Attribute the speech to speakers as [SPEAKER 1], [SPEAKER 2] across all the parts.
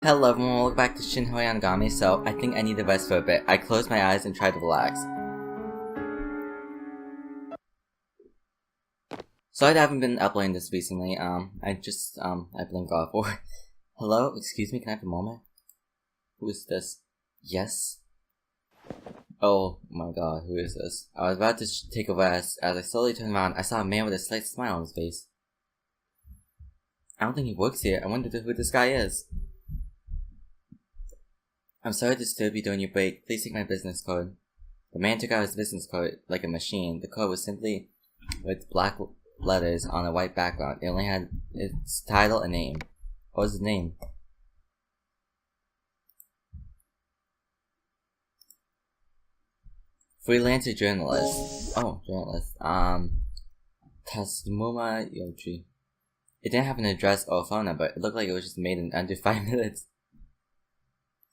[SPEAKER 1] Hello everyone, welcome back to Shin Hayarigami. So, I think I need to rest for a bit. I closed my eyes and tried to relax. Sorry that I haven't been uploading this recently. I blinked off. Hello? Excuse me, can I have a moment? Who is this? Yes? Oh my god, who is this? I was about to take a rest. As I slowly turned around, I saw a man with a slight smile on his face. I don't think he works here. I wonder who this guy is. I'm sorry to disturb you during your break. Please take my business card. The man took out his business card like a machine. The card was simply with black letters on a white background. It only had its title and name. What was his name? Freelancer journalist. Oh, journalist. Tasmuma Yochi. It didn't have an address or a phone number. It looked like it was just made in under 5 minutes.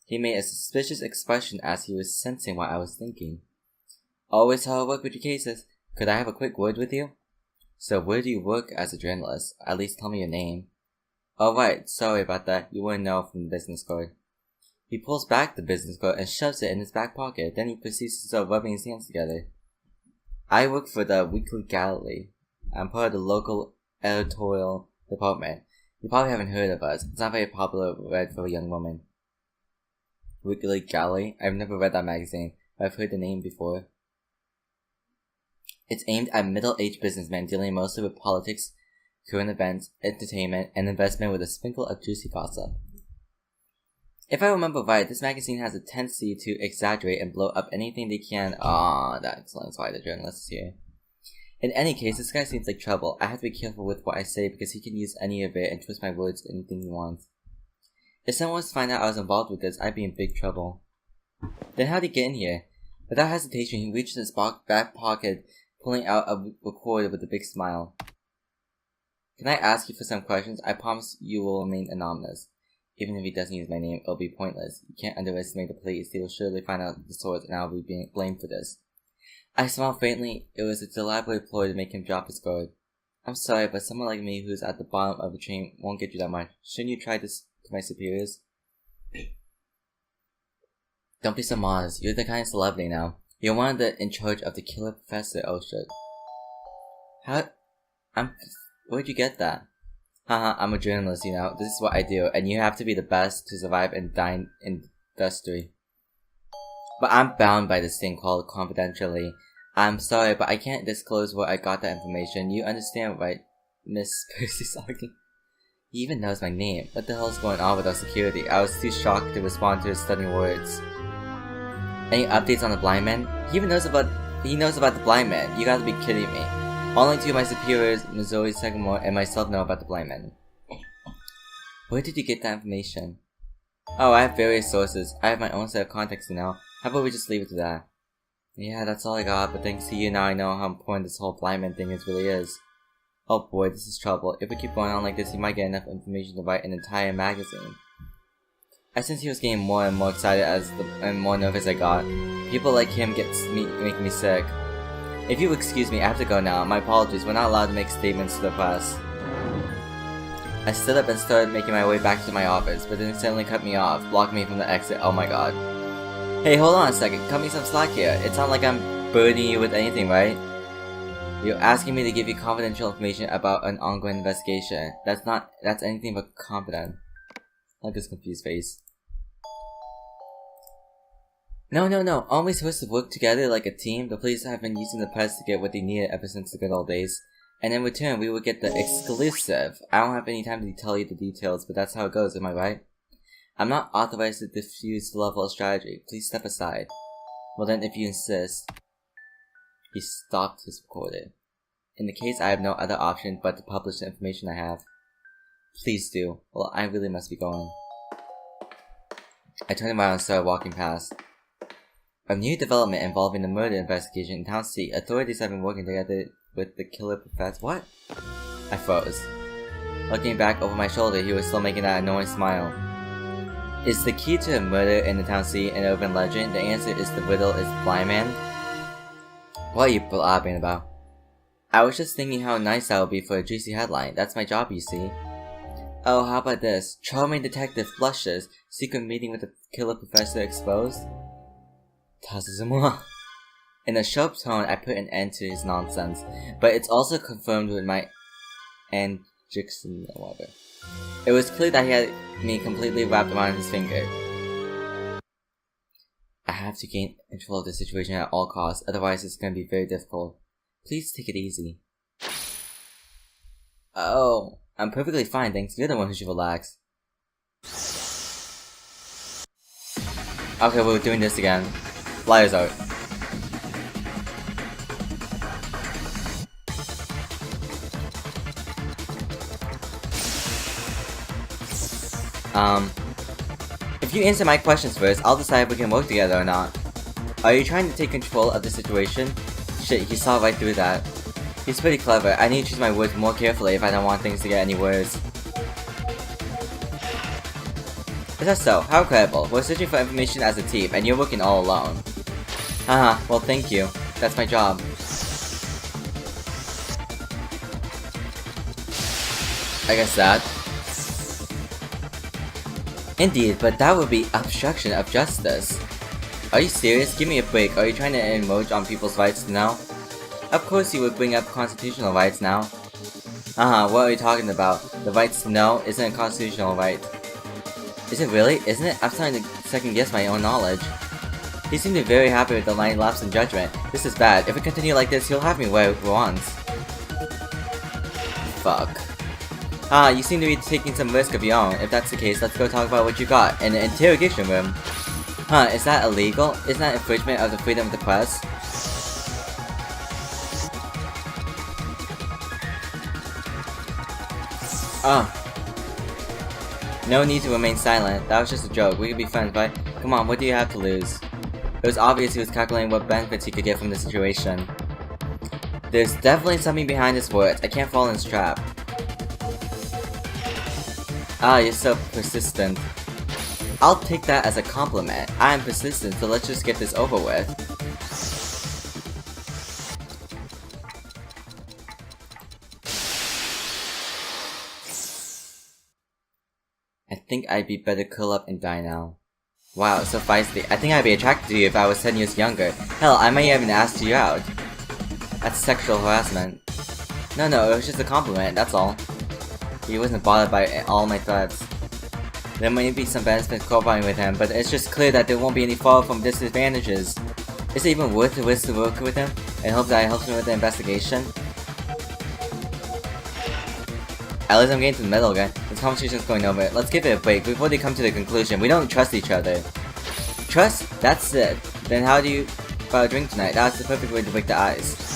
[SPEAKER 1] He made a suspicious expression as he was sensing what I was thinking. Always how I work with your cases. Could I have a quick word with you? So where do you work as a journalist? At least tell me your name. Oh right, sorry about that. You wouldn't know from the business card. He pulls back the business card and shoves it in his back pocket. Then he proceeds to start rubbing his hands together. I work for the Weekly Gallery. I'm part of the local editorial department. You probably haven't heard of us. It's not very popular read for a young woman. Weekly Gallery? I've never read that magazine, but I've heard the name before. It's aimed at middle-aged businessmen dealing mostly with politics, current events, entertainment, and investment with a sprinkle of juicy gossip. If I remember right, this magazine has a tendency to exaggerate and blow up anything they can. That explains why the journalist is here. In any case, this guy seems like trouble. I have to be careful with what I say because he can use any of it and twist my words to anything he wants. If someone was to find out I was involved with this, I'd be in big trouble. Then how'd he get in here? Without hesitation, he reached in his back pocket, pulling out a recorder with a big smile. Can I ask you for some questions? I promise you will remain anonymous. Even if he doesn't use my name, it'll be pointless. You can't underestimate the police. They will surely find out the source and I'll be being blamed for this. I smiled faintly. It was a deliberate ploy to make him drop his guard. I'm sorry, but someone like me who's at the bottom of the train won't get you that much. Shouldn't you try this to my superiors? Don't be so modest. You're the kind of celebrity now. You're one of the in charge of the killer professor. Oh shit. Where'd you get that? Haha, I'm a journalist, you know. This is what I do, and you have to be the best to survive in the industry. But I'm bound by this thing called confidentially. I'm sorry, but I can't disclose where I got that information. You understand, right, Miss Percy-Saki? He even knows my name. What the hell is going on with our security? I was too shocked to respond to his stunning words. Any updates on the Blindman? He knows about the Blindman. You gotta be kidding me. Only two of my superiors, Missouri Sagamore, and myself know about the Blindman. Where did you get that information? Oh, I have various sources. I have my own set of contacts now. How about we just leave it to that? Yeah, that's all I got, but thanks to you now I know how important this whole Blindman thing really is. Oh boy, this is trouble. If we keep going on like this, you might get enough information to write an entire magazine. I sensed he was getting more and more excited and more nervous I got. People like him make me sick. If you excuse me, I have to go now. My apologies, we're not allowed to make statements to the press. I stood up and started making my way back to my office, but then suddenly cut me off, blocking me from the exit. Oh my god. Hey, hold on a second. Cut me some slack here. It's not like I'm burdening you with anything, right? You're asking me to give you confidential information about an ongoing investigation. That's anything but confident. Look at his confused face. No. Aren't we supposed to work together like a team? The police have been using the press to get what they needed ever since the good old days. And in return, we would get the exclusive. I don't have any time to tell you the details, but that's how it goes, am I right? I'm not authorized to diffuse the level of strategy. Please step aside. Well then, if you insist. He stopped his recorder. In the case, I have no other option but to publish the information I have. Please do. Well, I really must be going. I turned around and started walking past. A new development involving the murder investigation in Town C. Authorities have been working together with the killer professor. What? I froze. Looking back over my shoulder, he was still making that annoying smile. Is the key to a murder in the Town C an urban legend? The answer is the riddle is Blindman. What are you blabbing about? I was just thinking how nice that would be for a juicy headline. That's my job, you see. Oh, how about this? Charming detective flushes. Secret meeting with the killer professor exposed? Tazuzumua. In a sharp tone, I put an end to his nonsense, but it's also confirmed with my Jixon or whatever. It was clear that he had me completely wrapped around his finger. I have to gain control of the situation at all costs, otherwise it's gonna be very difficult. Please take it easy. Oh, I'm perfectly fine, thanks. You're the one who should relax. Okay, we're doing this again. Flyers out. If you answer my questions first, I'll decide if we can work together or not. Are you trying to take control of the situation? Shit, he saw right through that. He's pretty clever. I need to choose my words more carefully if I don't want things to get any worse. Is that so? How incredible. We're searching for information as a team, and you're working all alone. Haha, well thank you. That's my job. I guess that. Indeed, but that would be obstruction of justice. Are you serious? Give me a break. Are you trying to encroach on people's rights to know? Of course you would bring up constitutional rights now. What are you talking about? The rights to know isn't a constitutional right. Is it really? Isn't it? I'm starting to second guess my own knowledge. He seemed to be very happy with the line lapse in judgment. This is bad. If we continue like this, he'll have me where he wants. Fuck. You seem to be taking some risk of your own. If that's the case, let's go talk about what you got in the interrogation room. Is that illegal? Isn't that infringement of the freedom of the press? No need to remain silent. That was just a joke. We could be friends, but come on, what do you have to lose? It was obvious he was calculating what benefits he could get from the situation. There's definitely something behind his words. I can't fall in his trap. You're so persistent. I'll take that as a compliment. I am persistent, so let's just get this over with. I think I'd be better curl up and die now. Wow, so feisty. I think I'd be attracted to you if I was 10 years younger. Hell, I might even ask you out. That's sexual harassment. No, it was just a compliment, that's all. He wasn't bothered by all my threats. There may be some benefits cooperating with him, but it's just clear that there won't be any fall from disadvantages. Is it even worth the risk to work with him, and hope that I help him with the investigation? At least I'm getting to the middle again. This conversation's going over. Let's give it a break before they come to the conclusion. We don't trust each other. Trust? That's it. Then how do you buy a drink tonight? That's the perfect way to break the ice.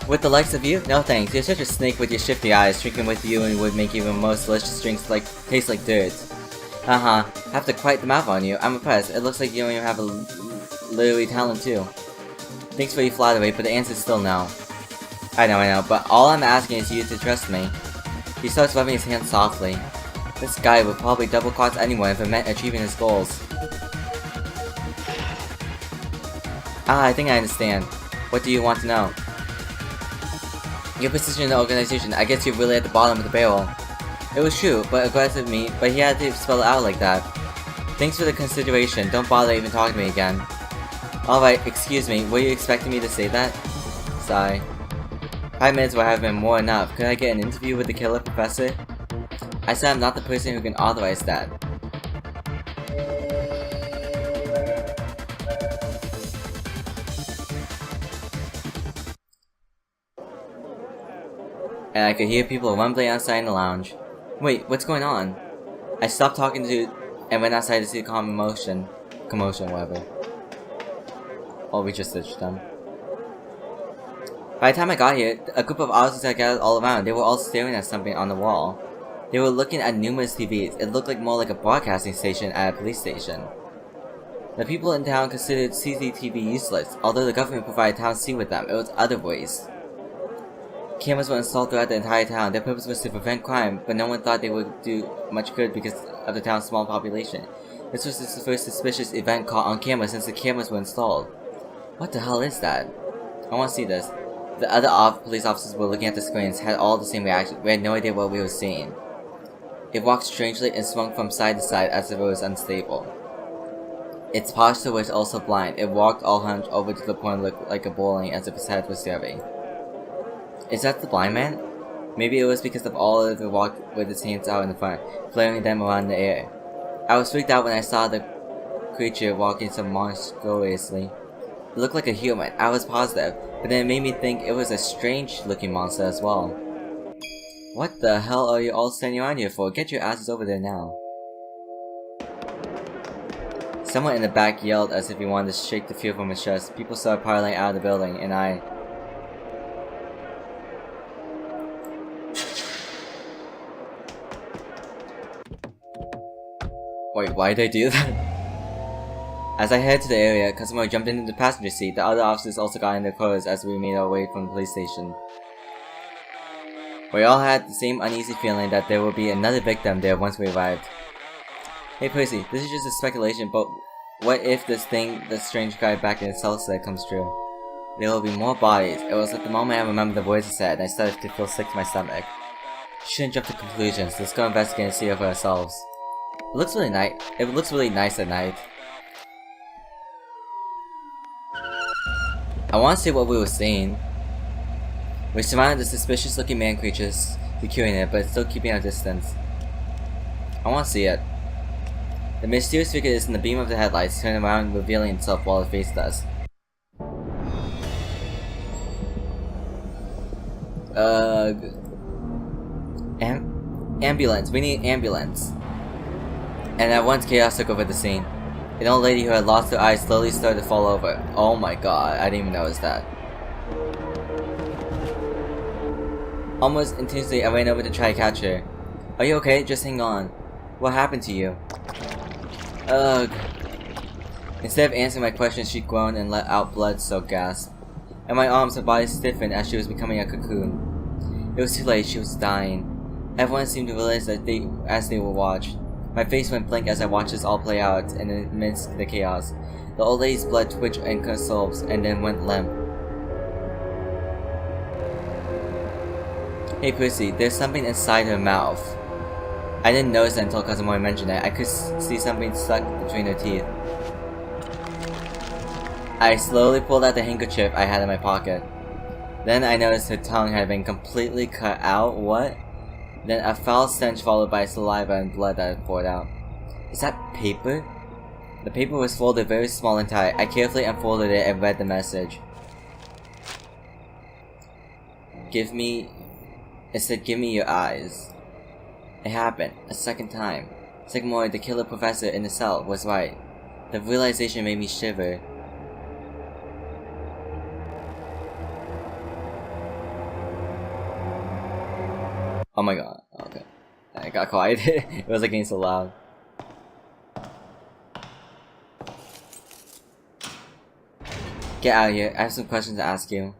[SPEAKER 1] With the likes of you? No thanks. You're such a snake with your shifty eyes. Drinking with you and would make even most delicious drinks taste like dirt. Have to quiet the mouth on you. I'm impressed. It looks like you don't even have a literary talent too. Thanks for your flattery, but the answer's still no. I know, but all I'm asking is you to trust me. He starts rubbing his hands softly. This guy would probably double-cross anyone if it meant achieving his goals. I think I understand. What do you want to know? Your position in the organization, I guess you're really at the bottom of the barrel. It was true, but aggressive me, but he had to spell it out like that. Thanks for the consideration, don't bother even talking to me again. Alright, excuse me, were you expecting me to say that? Sigh. 5 minutes would have been more enough. Could I get an interview with the killer professor? I said I'm not the person who can authorize that. And I could hear people rumbling outside in the lounge. Wait, what's going on? I stopped talking to and went outside to see the commotion, whatever. Or we just searched them. By the time I got here, a group of officers had gathered all around. They were all staring at something on the wall. They were looking at numerous TVs. It looked more like a broadcasting station at a police station. The people in town considered CCTV useless. Although the government provided town C with them, it was other ways. Cameras were installed throughout the entire town. Their purpose was to prevent crime, but no one thought they would do much good because of the town's small population. This was the first suspicious event caught on camera since the cameras were installed. What the hell is that? I want to see this. The other police officers were looking at the screens, had all the same reaction. We had no idea what we were seeing. It walked strangely and swung from side to side as if it was unstable. Its posture was also blind. It walked all hunched over to the point it looked like a bowling as if its head was heavy. Is that the blind man? Maybe it was because of all of it walked with its hands out in the front, flaring them around in the air. I was freaked out when I saw the creature walking so monstrously. It looked like a human, I was positive, but then it made me think it was a strange looking monster as well. What the hell are you all standing around here for? Get your asses over there now. Someone in the back yelled as if he wanted to shake the fear from his chest. People started piling out of the building, and I... Wait, why did I do that? As I headed to the area, a customer jumped into the passenger seat. The other officers also got in their clothes as we made our way from the police station. We all had the same uneasy feeling that there would be another victim there once we arrived. Hey Percy, this is just a speculation, but what if this thing the strange guy back in the cell said comes true? There will be more bodies. It was at the moment I remembered the words he said, and I started to feel sick to my stomach. Shouldn't jump to conclusions. Let's go investigate and see it for ourselves. It looks really nice at night. I want to see what we were seeing. We surrounded the suspicious looking man creatures, securing it, but still keeping our distance. I want to see it. The mysterious figure is in the beam of the headlights, turning around, revealing itself while it faced us. Ambulance. We need ambulance. And at once chaos took over the scene. An old lady who had lost her eyes slowly started to fall over. Oh my god, I didn't even notice that. Almost instinctively, I ran over to try to catch her. Are you okay? Just hang on. What happened to you? Ugh. Instead of answering my question, she groaned and let out blood-soaked gasp. And my arms, her body stiffened as she was becoming a cocoon. It was too late, she was dying. Everyone seemed to realize that as they were watched. My face went blank as I watched this all play out in amidst the chaos. The old lady's blood twitched and convulsed, and then went limp. Hey Pussy, there's something inside her mouth. I didn't notice that until Cousin Moy mentioned it. I could see something stuck between her teeth. I slowly pulled out the handkerchief I had in my pocket. Then I noticed her tongue had been completely cut out. What? Then a foul stench followed by saliva and blood that had poured out. Is that paper? The paper was folded very small and tight. I carefully unfolded it and read the message. It said, give me your eyes. It happened, a second time. Sigmund, the killer professor in the cell, was right. The realization made me shiver. Oh my god, okay. I got quiet. It was like getting so loud. Get out of here, I have some questions to ask you.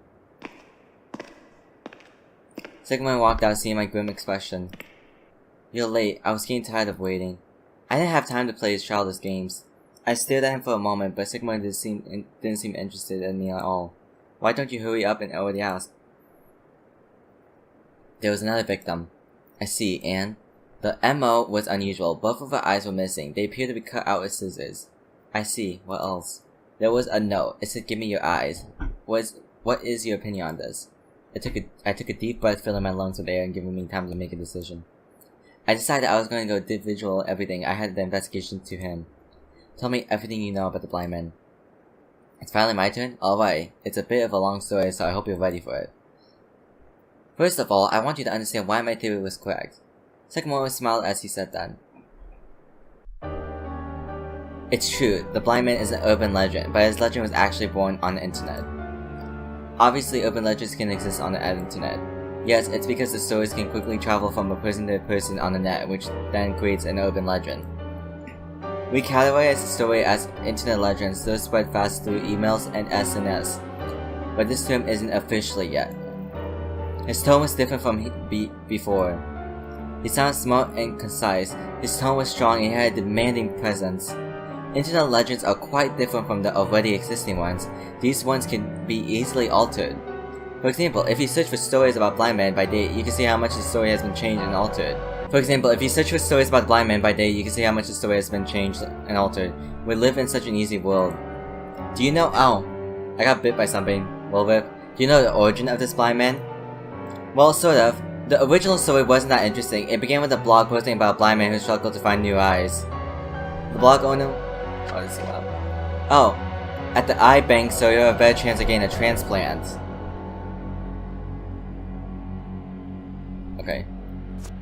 [SPEAKER 1] Sigmund walked out seeing my grim expression. You're late, I was getting tired of waiting. I didn't have time to play his childish games. I stared at him for a moment, but Sigmund didn't seem interested in me at all. Why don't you hurry up and already ask? There was another victim. I see, and? The MO was unusual. Both of her eyes were missing. They appeared to be cut out with scissors. I see. What else? There was a note. It said, give me your eyes. What is your opinion on this? I took a deep breath, filling my lungs with air and giving me time to make a decision. I decided I was going to go individual everything. I had the investigation to him. Tell me everything you know about the Blindman. It's finally my turn? Alright. It's a bit of a long story, so I hope you're ready for it. First of all, I want you to understand why my theory was correct. Sycamore smiled as he said that. It's true, the Blindman is an urban legend, but his legend was actually born on the internet. Obviously, urban legends can exist on the internet. Yes, it's because the stories can quickly travel from a person to a person on the net, which then creates an urban legend. We categorize the story as internet legends, those spread fast through emails and SNS, but this term isn't officially yet. His tone was different from before. He sounded smart and concise. His tone was strong and he had a demanding presence. Internet legends are quite different from the already existing ones. These ones can be easily altered. For example, if you search for stories about Blindman by date, you can see how much the story has been changed and altered. We live in such an easy world. Do you know— oh, I got bit by something. Well, do you know the origin of this Blindman? Well, sort of. The original story wasn't that interesting. It began with a blog posting about a blind man who struggled to find new eyes. The blog owner— oh, let's see what. Oh, at the eye bank, so you have a better chance of getting a transplant. Okay.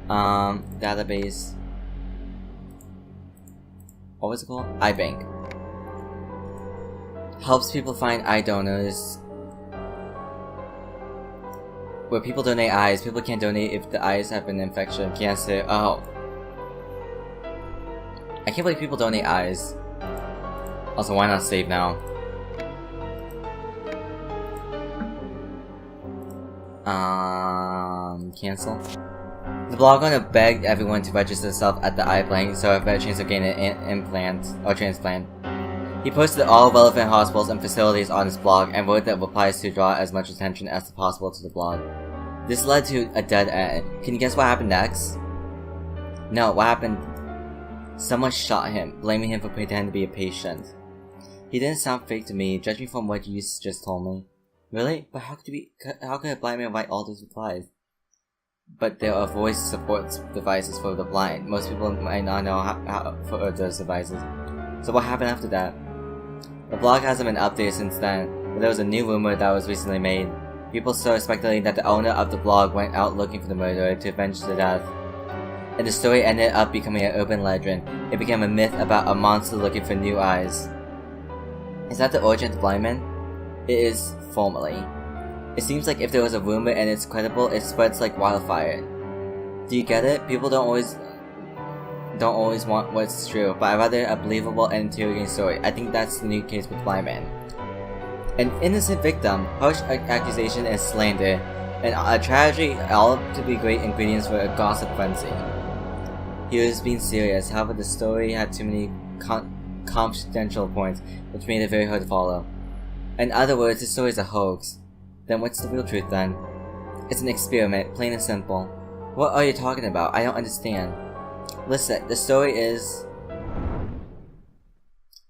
[SPEAKER 1] Database. What was it called? Eye bank. Helps people find eye donors. Where people donate eyes. People can't donate if the eyes have an infection, cancer. Oh. I can't believe people donate eyes. Also, why not save now? Cancel. The blog owner begged everyone to register themselves at the eye bank so have a better chance of getting an implant or transplant. He posted all relevant hospitals and facilities on his blog and wrote the replies to draw as much attention as possible to the blog. This led to a dead end. Can you guess what happened next? No, what happened? Someone shot him, blaming him for pretending to be a patient. He didn't sound fake to me, judging from what you just told me. Really? But how could a blind man write all those replies? But there are voice support devices for the blind. Most people might not know how for those devices. So what happened after that? The blog hasn't been updated since then, but there was a new rumor that was recently made. People started speculating that the owner of the blog went out looking for the murderer to avenge the death. And the story ended up becoming an urban legend. It became a myth about a monster looking for new eyes. Is that the origin of the Blindman? It is formally. It seems like if there was a rumor and it's credible, it spreads like wildfire. Do you get it? People don't always want what's true, but I'd rather a believable and intriguing story. I think that's the new case with Blindman. An innocent victim, harsh accusation and slander, and a tragedy, all to be great ingredients for a gossip frenzy. He was being serious, however the story had too many confidential points, which made it very hard to follow. In other words, the story is a hoax. Then what's the real truth then? It's an experiment, plain and simple. What are you talking about? I don't understand. Listen, the story is—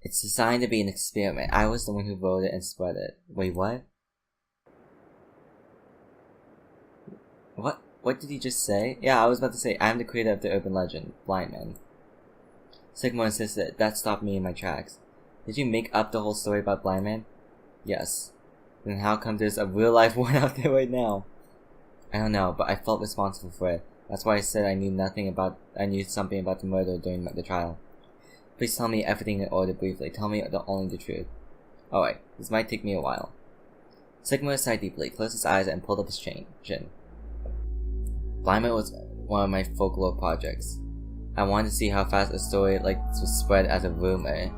[SPEAKER 1] it's designed to be an experiment. I was the one who wrote it and spread it. Wait, what? What did he just say? Yeah, I was about to say, I'm the creator of the urban legend, Blindman. Sigma insisted. That stopped me in my tracks. Did you make up the whole story about Blindman? Yes. Then how come there's a real life one out there right now? I don't know, but I felt responsible for it. That's why I said I knew something about the murder during the trial. Please tell me everything in order briefly. Tell me only the truth. Alright, this might take me a while. Sigma sighed deeply, closed his eyes, and pulled up his chin. Blindman was one of my folklore projects. I wanted to see how fast a story like this was spread as a rumor.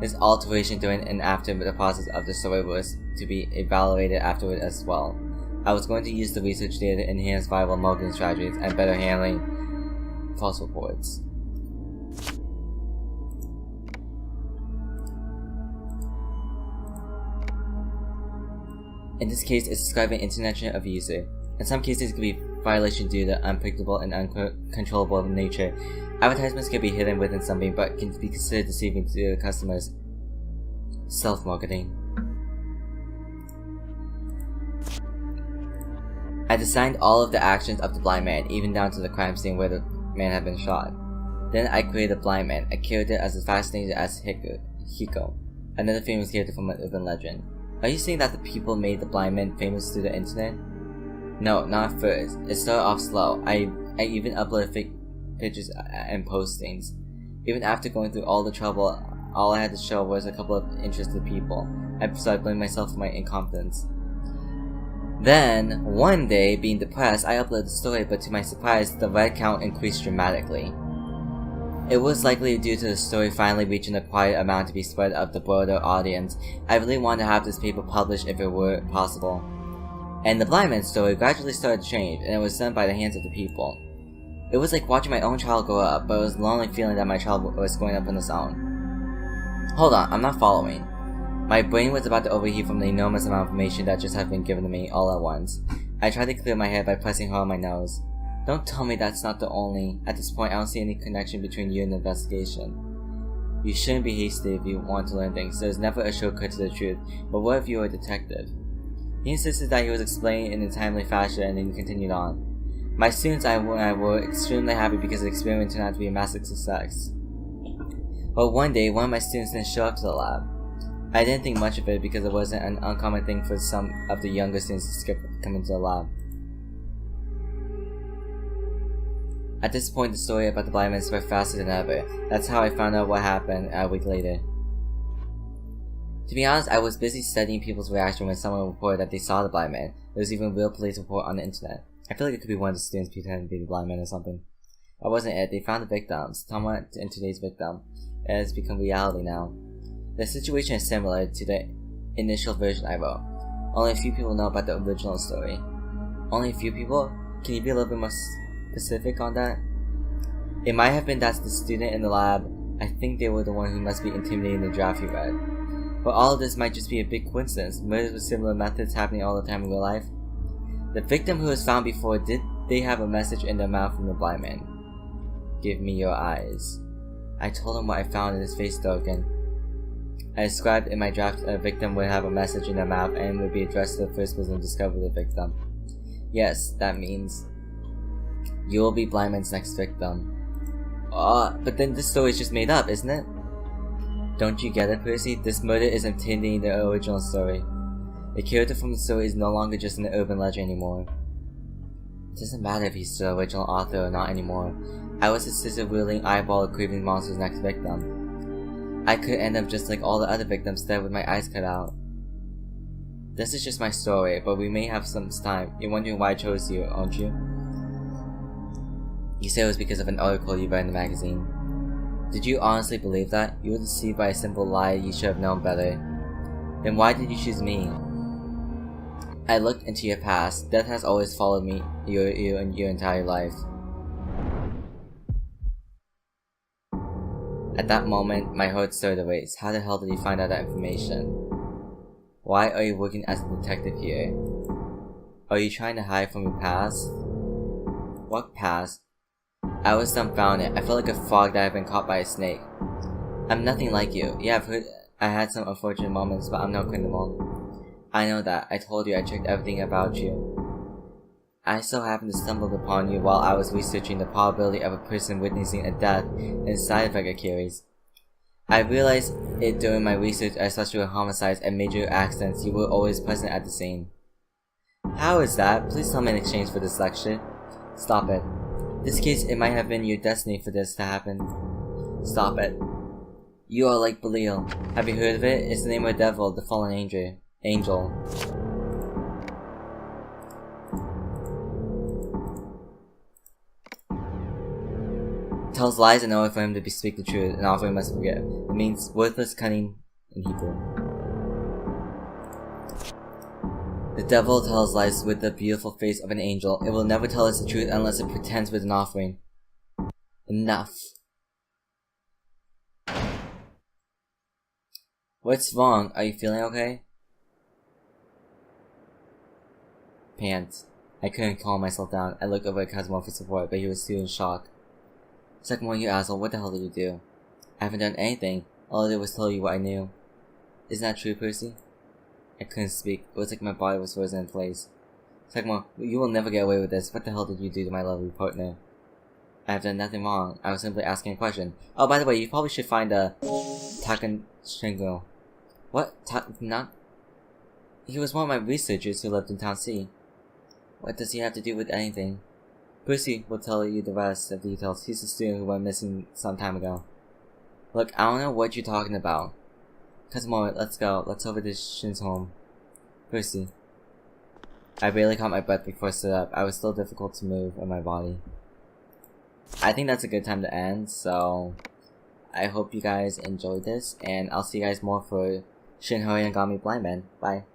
[SPEAKER 1] This alteration during and after the process of the story was to be evaluated afterward as well. I was going to use the research data to enhance viral marketing strategies and better handling false reports. In this case, it's describing internet of user. In some cases, it could be violation due to unpredictable and uncontrollable nature. Advertisements can be hidden within something, but can be considered deceiving to customers. Self-marketing. I designed all of the actions of the blind man, even down to the crime scene where the man had been shot. Then I created a blind man, a character as fascinating as Hiko, another famous character from an urban legend. Are you saying that the people made the blind man famous through the internet? No, not at first. It started off slow. I even uploaded fake pictures and postings. Even after going through all the trouble, all I had to show was a couple of interested people. I started blaming myself for my incompetence. Then, one day, being depressed, I uploaded the story, but to my surprise, the read count increased dramatically. It was likely due to the story finally reaching a quiet amount to be spread of the broader audience. I really wanted to have this paper published if it were possible. And the Blindman story gradually started to change, and it was done by the hands of the people. It was like watching my own child grow up, but it was a lonely feeling that my child was growing up on his own. Hold on, I'm not following. My brain was about to overheat from the enormous amount of information that just had been given to me all at once. I tried to clear my head by pressing hard on my nose. Don't tell me that's not the only. At this point, I don't see any connection between you and the investigation. You shouldn't be hasty if you want to learn things. There's never a shortcut to the truth. But what if you were a detective? He insisted that he was explaining in a timely fashion, and then he continued on. My students and I were extremely happy because the experiment turned out to be a massive success. But one day, one of my students didn't show up to the lab. I didn't think much of it because it wasn't an uncommon thing for some of the younger students to skip coming to the lab. At this point, the story about the Blindman spread faster than ever. That's how I found out what happened a week later. To be honest, I was busy studying people's reaction when someone reported that they saw the Blindman. There was even a real police report on the internet. I feel like it could be one of the students pretending to be the Blindman or something. That wasn't it. They found the victims. Somewhat in today's victim. It has become reality now. The situation is similar to the initial version I wrote. Only a few people know about the original story. Only a few people? Can you be a little bit more specific on that? It might have been that the student in the lab. I think they were the one who must be intimidating the draft you read. But all of this might just be a big coincidence. Murders with similar methods happening all the time in real life. The victim who was found before, did they have a message in their mouth from the Blindman? Give me your eyes. I told him what I found in his face token. I described in my draft a victim would have a message in their mouth and would be addressed to the first person to discover the victim. Yes, that means you will be Blindman's next victim. But then this story is just made up, isn't it? Don't you get it, Percy? This murder is intimidating the original story. The character from the story is no longer just an urban legend anymore. It doesn't matter if he's the original author or not anymore. I was his scissor-wielding, eyeball-craving monster's next victim. I could end up just like all the other victims, dead with my eyes cut out. This is just my story, but we may have some time. You're wondering why I chose you, aren't you? You said it was because of an article you read in the magazine. Did you honestly believe that? You were deceived by a simple lie. You should have known better. Then why did you choose me? I looked into your past. Death has always followed me your entire life. At that moment, my heart started to race. How the hell did you find out that information? Why are you working as a detective here? Are you trying to hide from your past? What past? I was dumbfounded. I felt like a frog that had been caught by a snake. I'm nothing like you. Yeah, I've heard I had some unfortunate moments, but I'm no criminal. I know that. I told you I checked everything about you. I so happened to stumble upon you while I was researching the probability of a person witnessing a death and side effect it carries. I realized it during my research as such with homicides and major accidents. You were always present at the scene. How is that? Please tell me in exchange for this lecture. Stop it. In this case, it might have been your destiny for this to happen. Stop it. You are like Belial. Have you heard of it? It's the name of the devil, the fallen angel. Tells lies in order for him to speak the truth, and often must forget. It means worthless, cunning in Hebrew. The devil tells lies with the beautiful face of an angel. It will never tell us the truth unless it pretends with an offering. Enough. What's wrong? Are you feeling okay? Pants. I couldn't calm myself down. I looked over at Kazuma for support, but he was still in shock. Second one, you asshole, what the hell did you do? I haven't done anything. All I did was tell you what I knew. Isn't that true, Percy? I couldn't speak. It was like my body was frozen in place. Second, you will never get away with this. What the hell did you do to my lovely partner? I have done nothing wrong. I was simply asking a question. Oh, by the way, you probably should find a Takan Shingo. What? He was one of my researchers who lived in Town C. What does he have to do with anything? Percy will tell you the rest of the details. He's the student who went missing some time ago. Look, I don't know what you're talking about. Kazuma, let's go. Let's over to Shin's home. Percy. I barely caught my breath before I stood up. I was still difficult to move in my body. I think that's a good time to end, so I hope you guys enjoyed this, and I'll see you guys more for Shin Hayarigami Blindman. Bye.